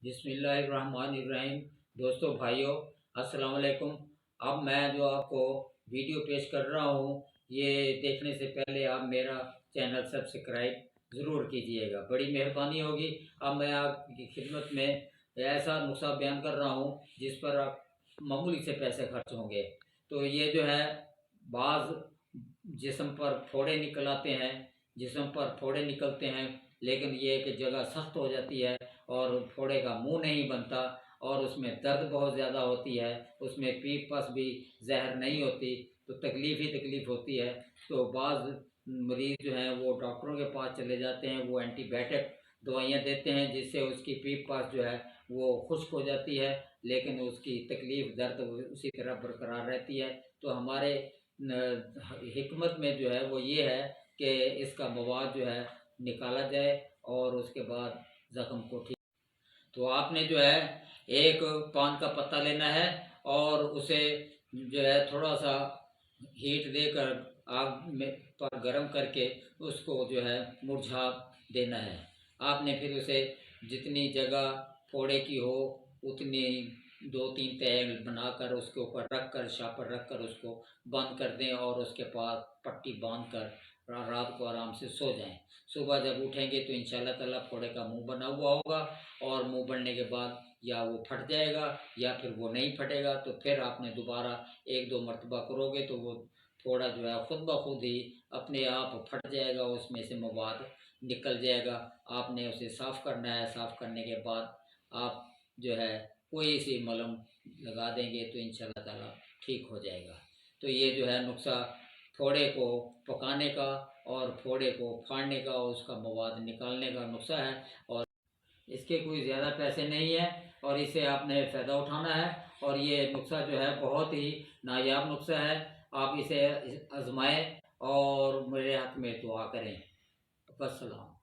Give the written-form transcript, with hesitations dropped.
بسم اللہ الرحمن الرحیم۔ دوستو بھائیوں، السلام علیکم۔ اب میں جو آپ کو ویڈیو پیش کر رہا ہوں، یہ دیکھنے سے پہلے آپ میرا چینل سبسکرائب ضرور کیجئے گا، بڑی مہربانی ہوگی۔ اب میں آپ کی خدمت میں ایسا نسخہ بیان کر رہا ہوں جس پر آپ معمولی سے پیسے خرچ ہوں گے۔ تو یہ جو ہے، بعض جسم پر پھوڑے نکلتے ہیں، لیکن یہ کہ جگہ سخت ہو جاتی ہے اور پھوڑے کا منہ نہیں بنتا، اور اس میں درد بہت زیادہ ہوتی ہے، اس میں پیپ پس بھی زہر نہیں ہوتی، تو تکلیف ہی تکلیف ہوتی ہے۔ تو بعض مریض جو ہیں وہ ڈاکٹروں کے پاس چلے جاتے ہیں، وہ اینٹی بائیوٹک دوائیاں دیتے ہیں جس سے اس کی پیپ پاس جو ہے وہ خشک ہو جاتی ہے، لیکن اس کی تکلیف درد اسی طرح برقرار رہتی ہے۔ تو ہمارے حکمت میں جو ہے وہ یہ ہے کہ اس کا مواد جو ہے نکالا جائے اور اس کے بعد زخم کو ٹھیک۔ تو آپ نے جو ہے ایک پان کا پتا لینا ہے اور اسے جو ہے تھوڑا سا ہیٹ دے کر آگ میں پر گرم کر کے اس کو جو ہے مرجھا دینا ہے۔ آپ نے پھر اسے جتنی جگہ پھوڑے کی ہو اتنی 2-3 تہہ بنا کر اس کے اوپر رکھ کر شاپر رکھ کر اس کو بند کر دیں، اور اس کے پاس پٹی باندھ کر رات کو آرام سے سو جائیں۔ صبح جب اٹھیں گے تو انشاءاللہ تعالیٰ پھوڑے کا منہ بنا ہوا ہوگا، اور منہ بننے کے بعد یا وہ پھٹ جائے گا یا پھر وہ نہیں پھٹے گا۔ تو پھر آپ نے دوبارہ 1-2 مرتبہ کرو گے تو وہ پھوڑا جو ہے خود بخود ہی اپنے آپ پھٹ جائے گا، اس میں سے مواد نکل جائے گا۔ آپ نے اسے صاف کرنا ہے، صاف کرنے کے بعد آپ جو ہے کوئی سی ملہم لگا دیں گے تو انشاءاللہ تعالیٰ ٹھیک ہو جائے گا۔ تو یہ جو ہے نسخہ پھوڑے کو پکانے کا اور پھوڑے کو پھاڑنے کا اور اس کا مواد نکالنے کا نسخہ ہے، اور اس کے کوئی زیادہ پیسے نہیں ہیں، اور اسے آپ نے فائدہ اٹھانا ہے۔ اور یہ نسخہ جو ہے بہت ہی نایاب نسخہ ہے، آپ اسے آزمائیں اور میرے حق میں دعا کریں۔ السلام۔